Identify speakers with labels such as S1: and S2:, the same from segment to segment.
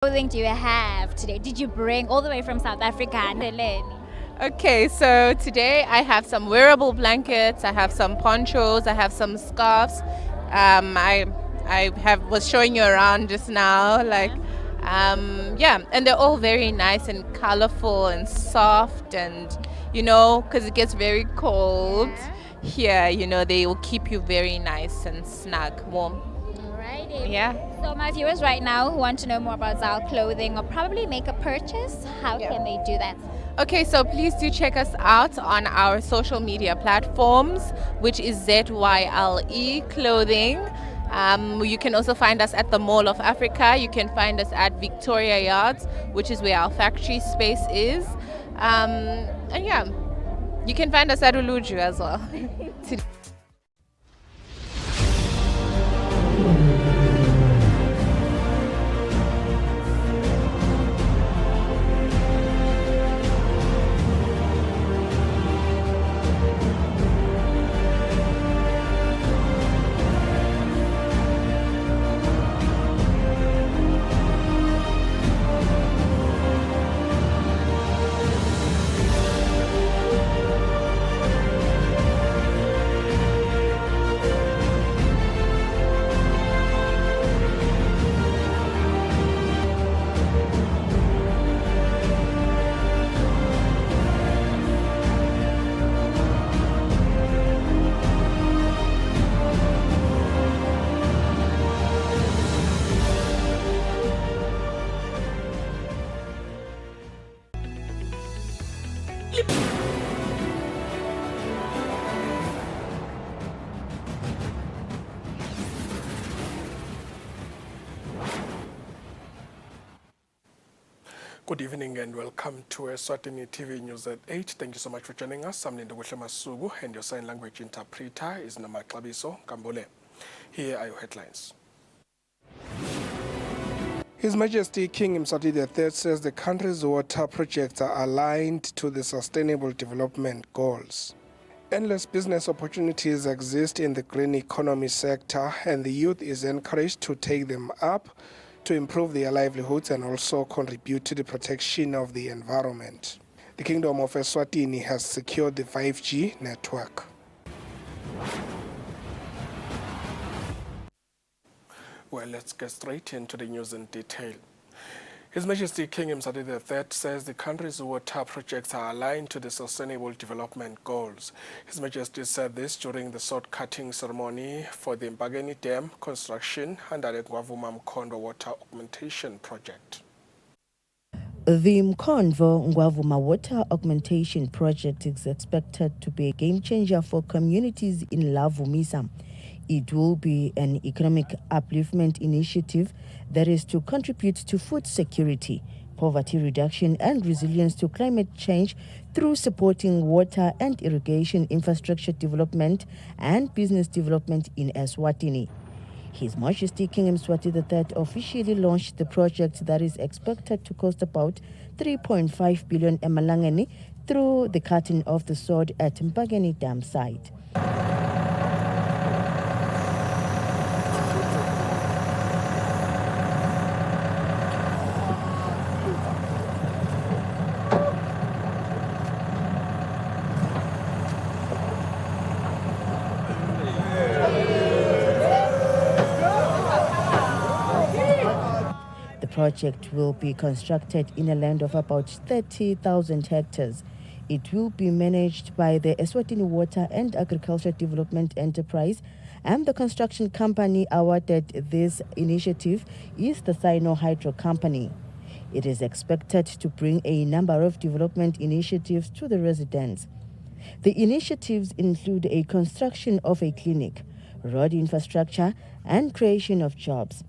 S1: Clothing do you have today? Did you bring all the way from South Africa?
S2: Okay, so today I have some wearable blankets, I have some ponchos, I have some scarves. I was showing you around just now, yeah, and they're all very nice and colorful and soft, and because it gets very cold here, they will keep you very nice and snug, warm.
S1: Alrighty.
S2: Yeah.
S1: So my viewers right now who want to know more about Zal clothing or probably make a purchase, how can they do that?
S2: Okay, so please do check us out on our social media platforms, which is ZYLE Clothing. You can also find us at the Mall of Africa. You can find us at Victoria Yards, which is where our factory space is. And yeah, you can find us at Uluju as well.
S3: Good evening and welcome to Eswatini TV News at 8. Thank you so much for joining us. I'm Linda Masugu and your sign language interpreter is Namaklabiso Kambole. Here are your headlines. His Majesty King Mswati III says the country's water projects are aligned to the Sustainable Development Goals. Endless business opportunities exist in the green economy sector, and the youth is encouraged to take them up to improve their livelihoods and also contribute to the protection of the environment. The Kingdom of Eswatini has secured the 5G network. Well, let's get straight into the news in detail. His Majesty King Mswati III says the country's water projects are aligned to the Sustainable Development Goals. His Majesty said this during the sword-cutting ceremony for the Mbageni Dam construction under the Ngwavuma Mkondo Water Augmentation Project.
S4: The Mkonvo Ngwavuma Water Augmentation Project is expected to be a game changer for communities in Lavumisa. It will be an economic upliftment initiative that is to contribute to food security, poverty reduction, and resilience to climate change through supporting water and irrigation infrastructure development and business development in Eswatini. His Majesty King Mswati III officially launched the project that is expected to cost about 3.5 billion emalangeni through the cutting of the sword at Mbageni Dam site. The project will be constructed in a land of about 30,000 hectares. It will be managed by the Eswatini Water and Agriculture Development Enterprise, and the construction company awarded this initiative is the Sino Hydro Company. It is expected to bring a number of development initiatives to the residents. The initiatives include a construction of a clinic, road infrastructure, and creation of jobs.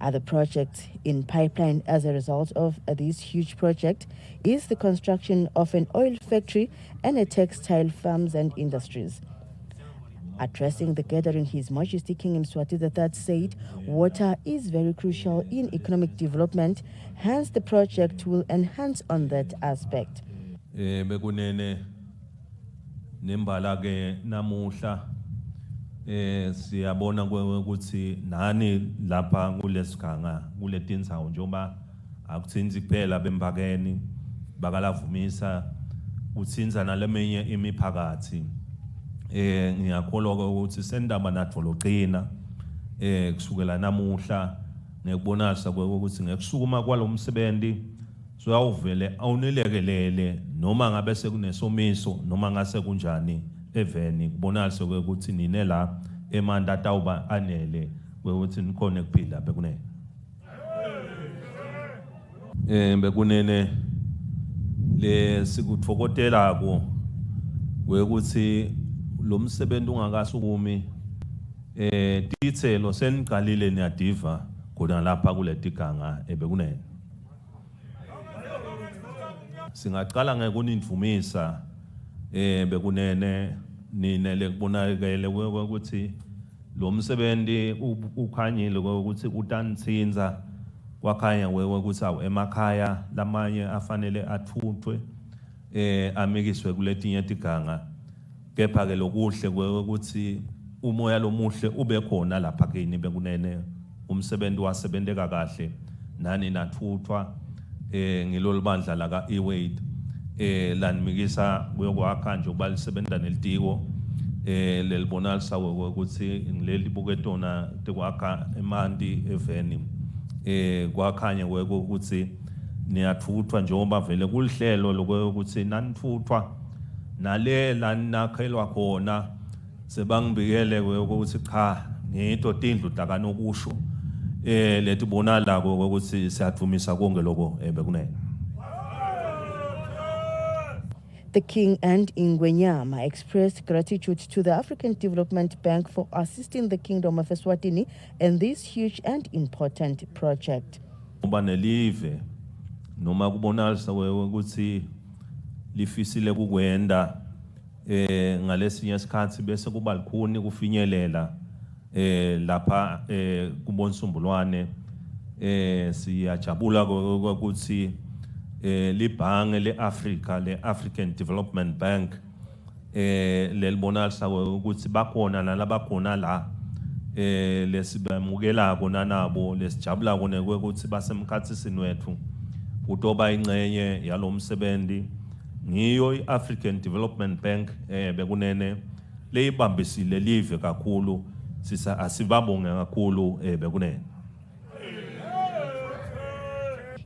S4: Other projects in pipeline as a result of this huge project is the construction of an oil factory and a textile farms and industries. Addressing the gathering, His Majesty King Mswati III said water is very crucial in economic development, hence the project will enhance on that aspect.
S5: Bekunene nembala ke namuhla siyabona ukuthi nani lapha kulesiganga kuletindzawo njengoba akuthinzi kuphela bemphakeni bakalavumisa uthinza naleminye imiphakathi ngiyakholwa ukuthi sendaba natho loqina kusukela namuhla ngekubonisa ukuthi ngekusukuma kwalomsebenzi soyawuvele awunilekelele noma ngabe sekunesomiso noma ngase kunjani eveni kubonisa ukuthi nine la emanda tawuba anele ukuthi nikhona kuphila bekunene bekunene le sikuthokotelako ukuthi lo msebenzi ungakasukumi tithelo seniqalile niyadiva khona lapha kuletiganga ebekunene singaqala ngekunindvumisa bekunene nine lekubonakele ukuthi lo msebenzi ukhanyile ukuthi utanitsinza kwakhanya ukuthi awu emakhaya lamanye afanele athuthwe amikiswe kuletinye tiganga kepha ke lokuhle ukuthi umoya lomuhle ube khona lapha kini bekunene umsebenzi wasebenteka kahle nani nathuthwa ngilolu bandla la ka eWade lanimikisa kuyokwakha nje ukuba lisebenta nelitiko lelibonalisa ukuthi ngileli buketona tekwakha emanti eveni kwakhanya ukuthi niyathuthwa njengoba vele kulihlelo lokuthi nanithuthwa nale lanakhelwa khona sebangibikele ukuthi cha ngito tindlu takanokusho letibonala ukuthi siyadumisa konke lokho bekunene.
S4: The King and Ingwenyama expressed gratitude to the African Development Bank for assisting the Kingdom of Eswatini in this huge and important project.
S5: Uba nelive noma kubonalisa ukuthi lifisile kukwenda ngalesinye isikhathi bese kuba likhuni kufinyelela lapha kubonsumbulwane siyajabula ukuthi libhange leAfrica le-African Development Bank lelibonalisa ukuthi bakhona nalabakhona la lesibamukelako nanabo lesijabulako ukuthi basemkhathisini wethu kutoba ingcenye yalomsebenzi ngiyo i-African Development Bank bekunene leyibambisile live kakhulu asibabonge kakhulu bekunene.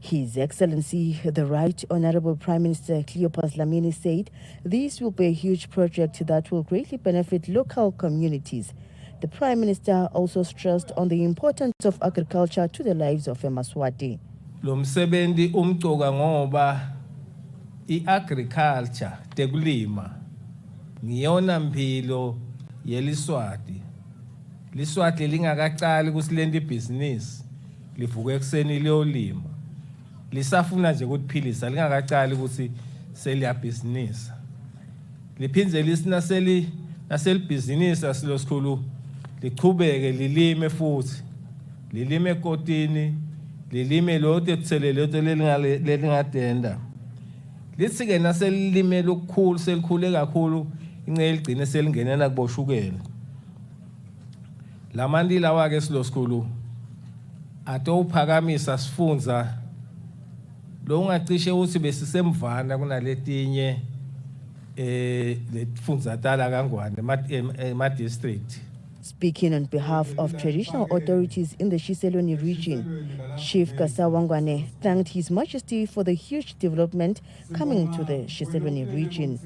S4: His Excellency, the Right Honorable Prime Minister Cleopas Lamini said this will be a huge project that will greatly benefit local communities. The Prime Minister also stressed on the importance of agriculture to the lives of Emaswati.
S6: Lo msebenzi umcoka ngoba i-agriculture tekulima ngiyona mpilo yeliswati. Liswati lingakaqali kusilenda ibhizinisi livuke ekseni liyolima. Lisafuna nje ukuphilisa lingakaqali ukuthi seliyabhizinisa. Liphindze naselibhizinisi asilosikhulu liqhubeke lilime futhi. Lilime ekotini, lilime lothe tselelothe lelingadenda. Lithi ke naselilime lokukhulu selikhule kakhulu incele ligcine selingenela kuboshukela. Lamandi lawa ke silosikhulu ato uphakamisa sifunza lo ungacishe uthi besisemvana kunaletinye letfunza tala kangwane ema district.
S4: Speaking on behalf of traditional authorities in the Shiselweni region, Chief Kasawangwane thanked His Majesty for the huge development coming to the Shiselweni region.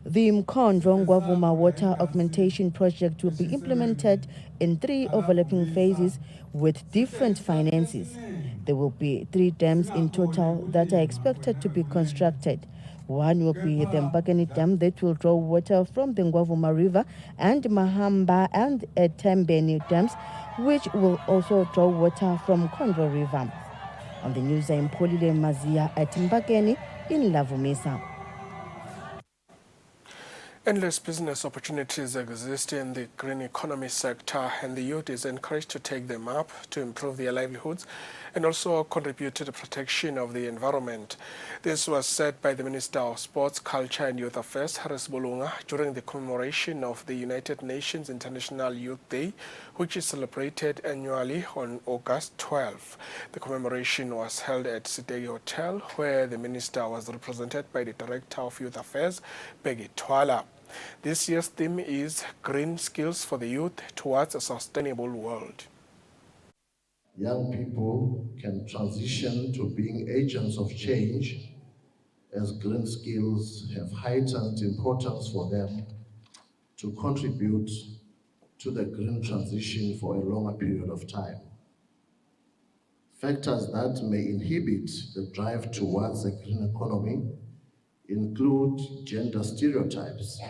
S4: The Mkhondro Ngwavuma water augmentation project will be implemented in 3 overlapping phases with different finances. There will be 3 dams in total that are expected to be constructed. One will be the Mbakani Dam that will draw water from the Ngwavuma River, and Mahamba and Etembeni dams, which will also draw water from Khondro River. On the news, I'm Polile Mazia at Mbakani in Lavumisa.
S3: Endless business opportunities exist in the green economy sector, and the youth is encouraged to take them up to improve their livelihoods and also contribute to the protection of the environment. This was said by the Minister of Sports, Culture and Youth Affairs, Harris Bolunga, during the commemoration of the United Nations International Youth Day, which is celebrated annually on August 12. The commemoration was held at Sitegi Hotel, where the minister was represented by the Director of Youth Affairs, Peggy Twala. This year's theme is Green Skills for the Youth Towards a Sustainable World.
S7: Young people can transition to being agents of change as green skills have heightened importance for them to contribute to the green transition for a longer period of time. Factors that may inhibit the drive towards a green economy include gender stereotypes,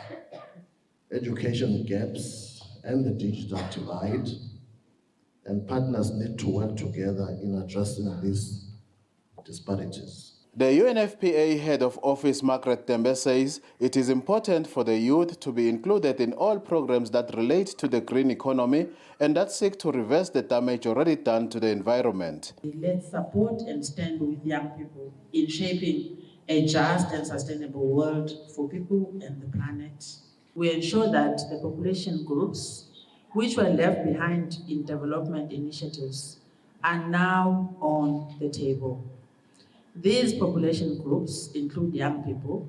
S7: education gaps, and the digital divide, and partners need to work together in addressing these disparities.
S8: The UNFPA Head of Office, Margaret Tembe, says it is important for the youth to be included in all programs that relate to the green economy and that seek to reverse the damage already done to the environment.
S9: Let's support and stand with young people in shaping a just and sustainable world for people and the planet. We ensure that the population groups which were left behind in development initiatives are now on the table. These population groups include young people,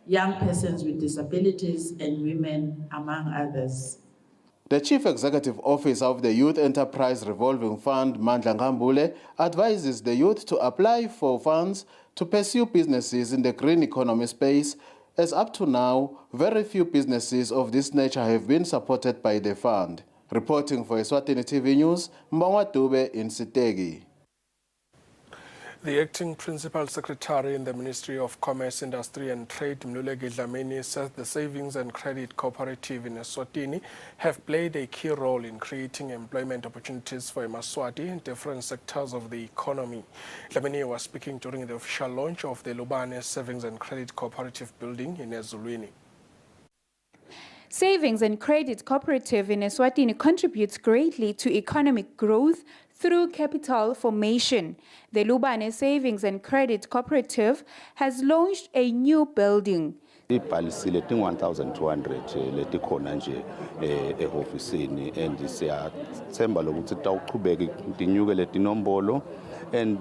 S9: young persons with disabilities, and women, among others.
S8: The Chief Executive Officer of the Youth Enterprise Revolving Fund, Mandla Ngambule, advises the youth to apply for funds to pursue businesses in the green economy space, as up to now, very few businesses of this nature have been supported by the fund. Reporting for Eswatini TV News, Mbongwa Dube in Sitegi.
S3: The acting principal secretary in the Ministry of Commerce, Industry and Trade, Mluleki Dlamini, says the Savings and Credit Cooperative in Eswatini have played a key role in creating employment opportunities for Emaswati in different sectors of the economy. Dlamini was speaking during the official launch of the Lubane Savings and Credit Cooperative building in Eswatini.
S10: Savings and Credit Cooperative in Eswatini contributes greatly to economic growth through capital formation. The Lubane Savings and Credit Cooperative has launched a new building.
S11: Ibhalisile 1200 letikhona nje ehofisini and siyathemba lokuthi tawuqhubeka tinyuke letinombolo and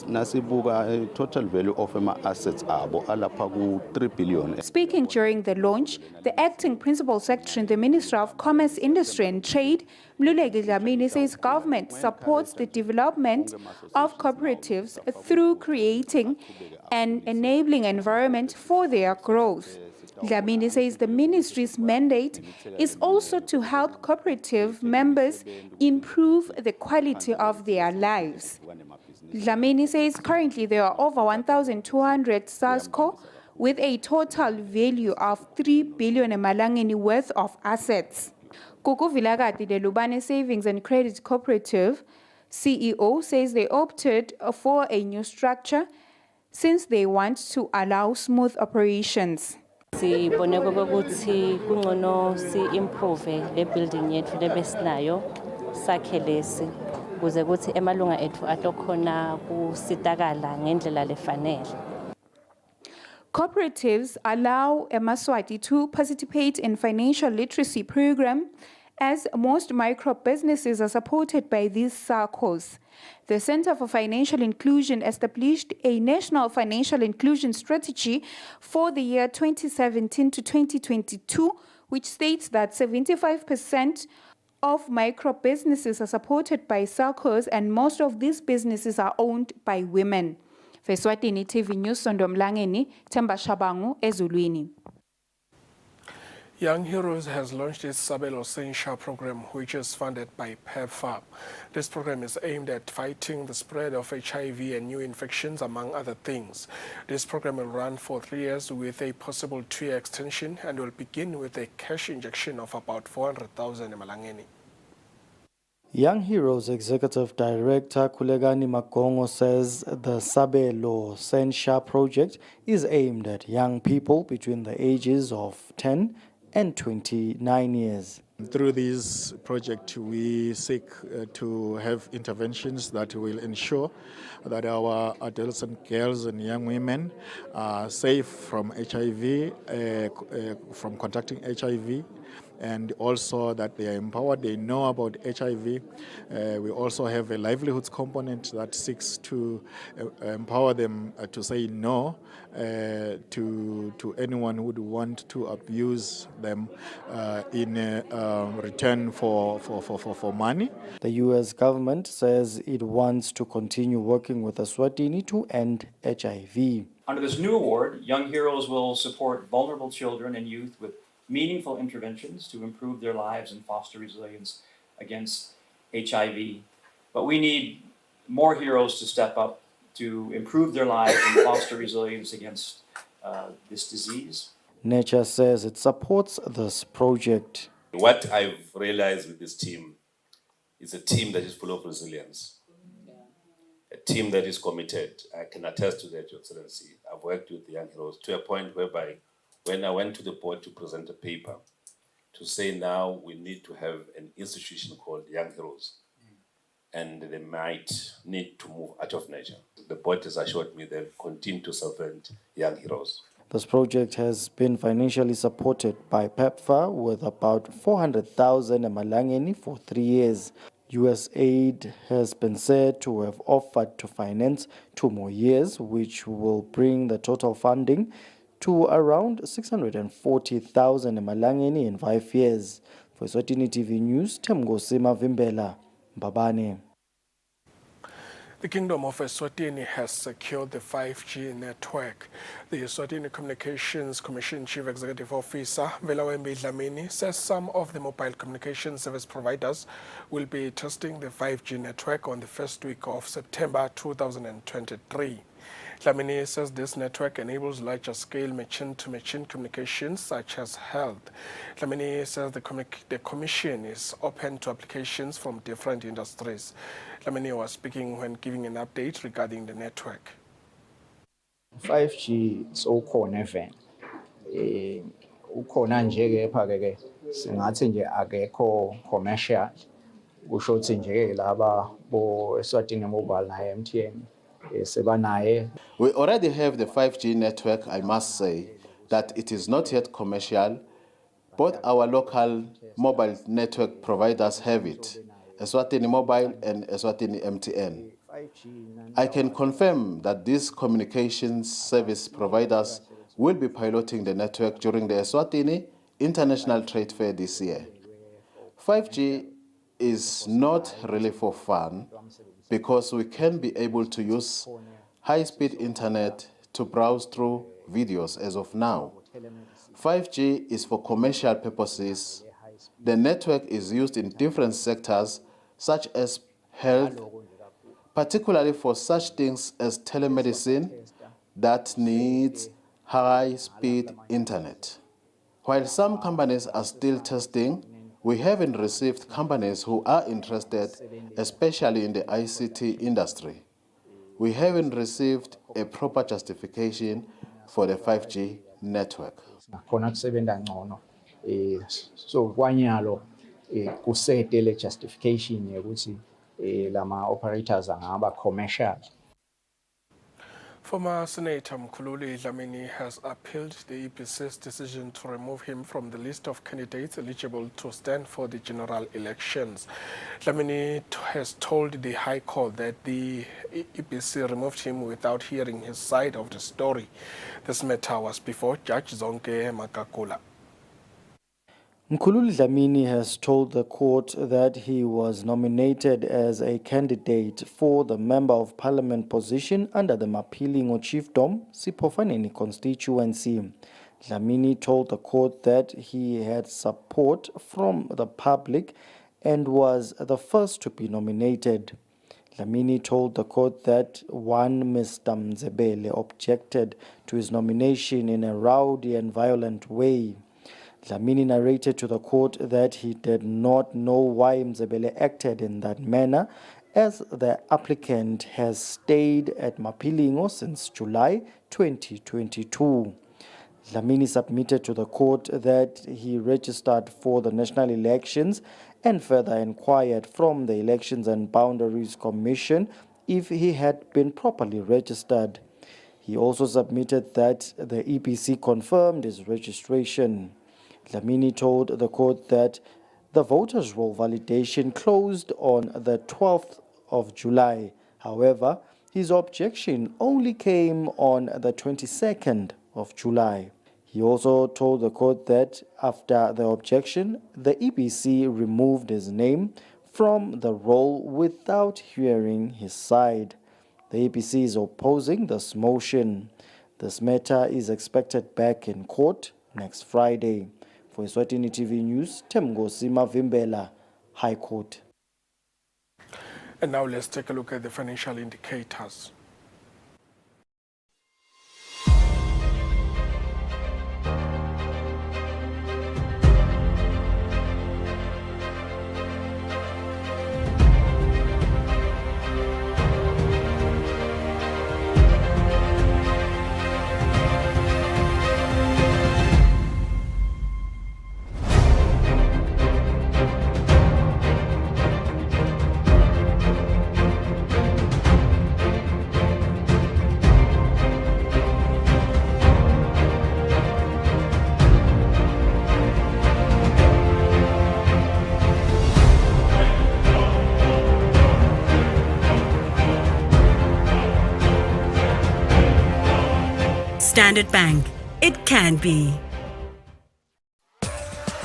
S11: nasibuka total value of assets abo alapha ku 3 billion.
S10: Speaking during the launch, the acting principal secretary in the Ministry of Commerce, Industry and Trade, Mluleki Dlamini, says government supports the development of cooperatives through creating an enabling environment for their growth. Dlamini says the ministry's mandate is also to help cooperative members improve the quality of their lives. Dlamini says currently there are over 1,200 SASCO with a total value of 3 billion emalangeni worth of assets. Kuku Vilagati, the Lubane Savings and Credit Cooperative CEO, says they opted for a new structure since they want to allow smooth operations.
S12: Sibone ukuthi kungcono si-improve le building yethu lebesinayo sakhe lesi kuze kuthi emalunga ethu atokhona kusitakala ngendlela lefanele.
S10: Cooperatives allow Emaswati to participate in financial literacy program, as most micro businesses are supported by these SACCOs. The Center for Financial Inclusion established a national financial inclusion strategy for the year 2017 to 2022, which states that 75% of micro businesses are supported by SACCOs, and most of these businesses are owned by women. For Eswatini TV News, Sondo Mlangeni, Themba Shabangu, Ezulwini.
S3: Young Heroes has launched its Sabelo Sensha program, which is funded by PEPFAR. This program is aimed at fighting the spread of HIV and new infections, among other things. This program will run for 3 years with a possible 2-year extension and will begin with a cash injection of about 400,000 emalangeni.
S13: Young Heroes Executive Director Kulegani Magongo says the Sabelo Sensha project is aimed at young people between the ages of 10 and 29 years.
S14: Through this project, we seek to have interventions that will ensure that our adolescent girls and young women are safe from HIV, from contracting HIV, and also that they are empowered, they know about HIV. We also have a livelihoods component that seeks to empower them to say no to anyone who would want to abuse them in return for money.
S13: The U.S. government says it wants to continue working with Eswatini to end HIV.
S15: Under this new award, Young Heroes will support vulnerable children and youth with meaningful interventions to improve their lives and foster resilience against HIV. But we need more heroes to step up to improve their lives and foster resilience against this disease.
S13: Nature says it supports this project.
S16: What I've realized with this team is a team that is full of resilience. A team that is committed. I can attest to that, Your Excellency. I've worked with the Young Heroes to a point whereby when I went to the board to present a paper to say now we need to have an institution called Young Heroes and they might need to move out of nature. The board has assured me they'll continue to support Young Heroes.
S13: This project has been financially supported by PEPFAR with about 400,000 emalangeni for 3 years. U.S. aid has been said to have offered to finance 2 more years, which will bring the total funding to around 640,000 emalangeni in 5 years. For Eswatini TV News, Temgosi Mavimbela, Mbabane.
S3: The Kingdom of Eswatini has secured the 5G network. The Eswatini Communications Commission Chief Executive Officer, Velawembe Dlamini, says some of the mobile communication service providers will be testing the 5G network on the first week of September 2023. Dlamini says this network enables larger-scale machine-to-machine communications such as health. Dlamini says the commission is open to applications from different industries. Dlamini was speaking when giving an update regarding the network.
S17: 5G sowukhona vele. Ukhona nje ke singathi nje akekho commercial. Kusho ukuthi nje laba bo Eswatini Mobile na MTN.
S8: We already have the 5G network. I must say that it is not yet commercial. Both our local mobile network providers have it, Eswatini Mobile and Eswatini MTN. I can confirm that these communications service providers will be piloting the network during the Eswatini International Trade Fair this year. 5G is not really for fun, because we can be able to use high-speed internet to browse through videos as of now. 5G is for commercial purposes. The network is used in different sectors, such as health, particularly for such things as telemedicine that needs high-speed internet. While some companies are still testing, we haven't received companies who are interested, especially in the ICT industry. We haven't received a proper justification for the 5G network.
S17: So kwanyalo kusete le justification yokuthi lama operators angaba commercial.
S3: Former Senator Mkhululi Dlamini has appealed the EPC's decision to remove him from the list of candidates eligible to stand for the general elections. Dlamini has told the High Court that the EPC removed him without hearing his side of the story. This matter was before Judge Zonke Makakula.
S13: Mkhululi Dlamini has told the court that he was nominated as a candidate for the Member of Parliament position under the Mapilingo Chiefdom, Sipofaneni constituency. Dlamini told the court that he had support from the public and was the first to be nominated. Dlamini told the court that one Mr. Mzebele objected to his nomination in a rowdy and violent way. Dlamini narrated to the court that he did not know why Mzebele acted in that manner, as the applicant has stayed at Mapilingo since July 2022. Dlamini submitted to the court that he registered for the national elections and further inquired from the Elections and Boundaries Commission if he had been properly registered. He also submitted that the EPC confirmed his registration. Dlamini told the court that the voters' roll validation closed on the 12th of July. However, his objection only came on the 22nd of July. He also told the court that after the objection, the EBC removed his name from the roll without hearing his side. The EBC is opposing this motion. This matter is expected back in court next Friday. For Eswatini TV News, Temgosi Mavimbela, High Court.
S3: And now let's take a look at the financial indicators.
S18: Standard Bank. It can be.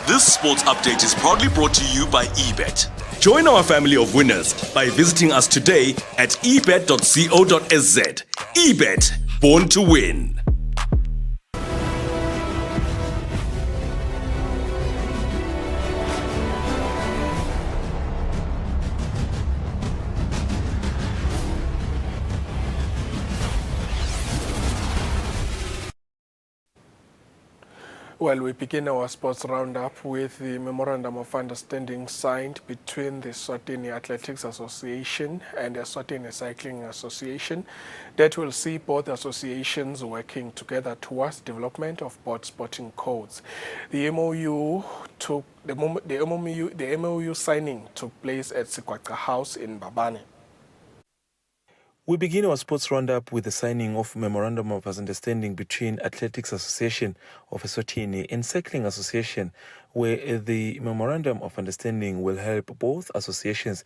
S19: This sports update is proudly brought to you by eBet. Join our family of winners by visiting us today at ebet.co.sz. eBet, born to win.
S3: Well, we begin our sports roundup with the Memorandum of Understanding signed between the Eswatini Athletics Association and the Eswatini Cycling Association that will see both associations working together towards development of both sporting codes. The MOU signing took place at Sikwaqa House in Babane.
S20: We begin our sports roundup with the signing of Memorandum of Understanding between Athletics Association of Eswatini and Cycling Association, where the Memorandum of Understanding will help both associations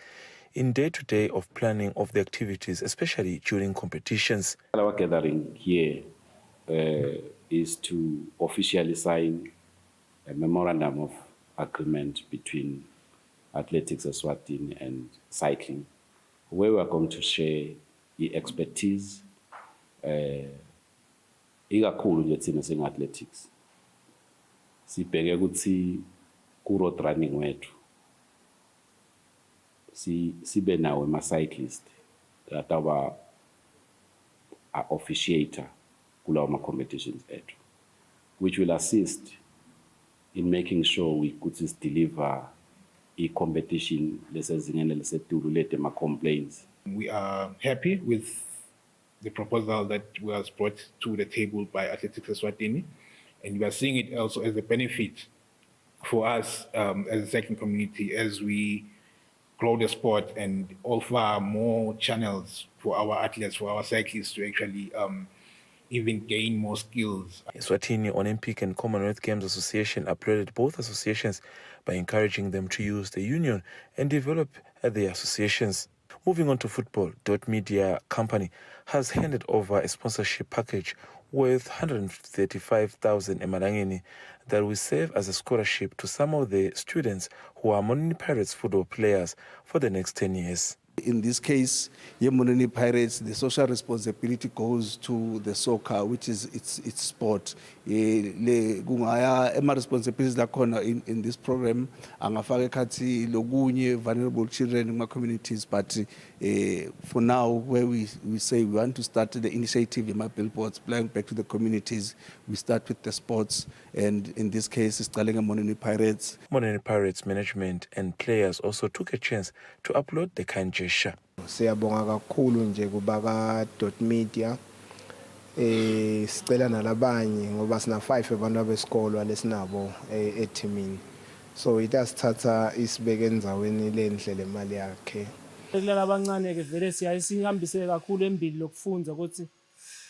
S20: in day-to-day of planning of the activities, especially during competitions.
S21: Our gathering here is to officially sign a Memorandum of Agreement between Athletics Eswatini and Cycling, where we are going to share the expertise ikakhulu nje thina singa-athletics sibheke ukuthi ku-road running wethu sibe nawo ama-cyclist that officiator kulawo ma-competitions ethu, which will assist in making sure we could deliver a competition lesezingeni elisetulu lethe ma-complaints.
S22: We are happy with the proposal that was brought to the table by Athletics Eswatini, and we are seeing it also as a benefit for us as a cycling community as we grow the sport and offer more channels for our athletes, for our cyclists to actually even gain more skills.
S20: Eswatini Olympic and Commonwealth Games Association applauded both associations by encouraging them to use the union and develop their associations. Moving on to football, Dot Media Company has handed over a sponsorship package worth 135,000 emalangeni that will serve as a scholarship to some of the students who are Monini Pirates football players for the next 10 years.
S23: In this case, Monini Pirates, the social responsibility goes to the soccer, which is its sport. Responsibilities in this program, vulnerable children in my communities. But for now, where we say we want to start the initiative in my billboards, playing back to the communities, we start with the sports, and in this case, it's Monini Pirates.
S20: Monini Pirates management and players also took a chance to upload the kind gesture.
S24: Siyabonga kakhulu nje kubaka Dot Media sicela nalabanye ngoba sina 5 abantu abesikolo alesinabo eteamini, so itasithatha isibeke enzaweni lendlela imali yakhe.
S25: Kulala abancane ke vele siyayisihambise kakhulu embili lokufunda ukuthi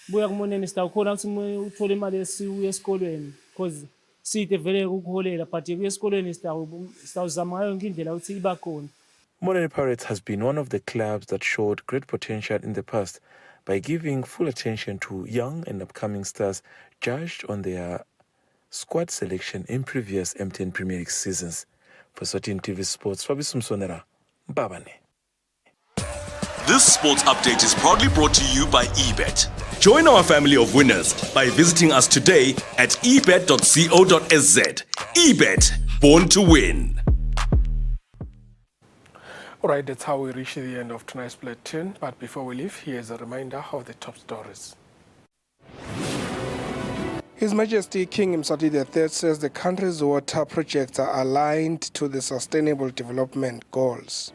S25: buya kumoneni sitawukhona ukuthi uthola imali esiwe esikolweni because side vele ukuholela but kuye esikoleni sitawuzama ngayo yonke indlela ukuthi iba khona.
S20: Moreni Pirates has been one of the clubs that showed great potential in the past by giving full attention to young and upcoming stars judged on their squad selection in previous MTN Premier League seasons. For Eswatini TV Sports, Fabiso Msonera, Mbabane.
S19: This sports update is proudly brought to you by eBet. Join our family of winners by visiting us today at ebet.co.sz. eBet, born to win.
S3: All right, that's how we reach the end of tonight's bulletin. But before we leave, here's a reminder of the top stories. His Majesty King Eswatini III says the country's water projects are aligned to the Sustainable Development Goals.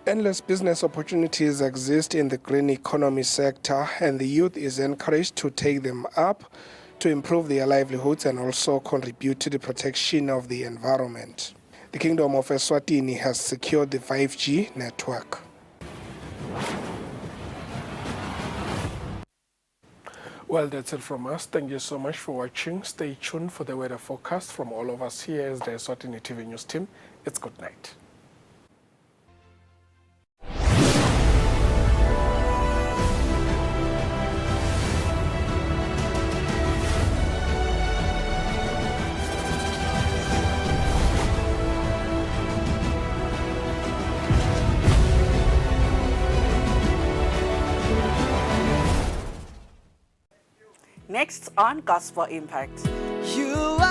S3: Endless business opportunities exist in the green economy sector, and the youth is encouraged to take them up to improve their livelihoods and also contribute to the protection of the environment. The Kingdom of Eswatini has secured the 5G network. Well, that's it from us. Thank you so much for watching. Stay tuned for the weather forecast from all of us here as the Eswatini TV News team. It's good night.
S1: Next on Gospel Impact.
S2: You are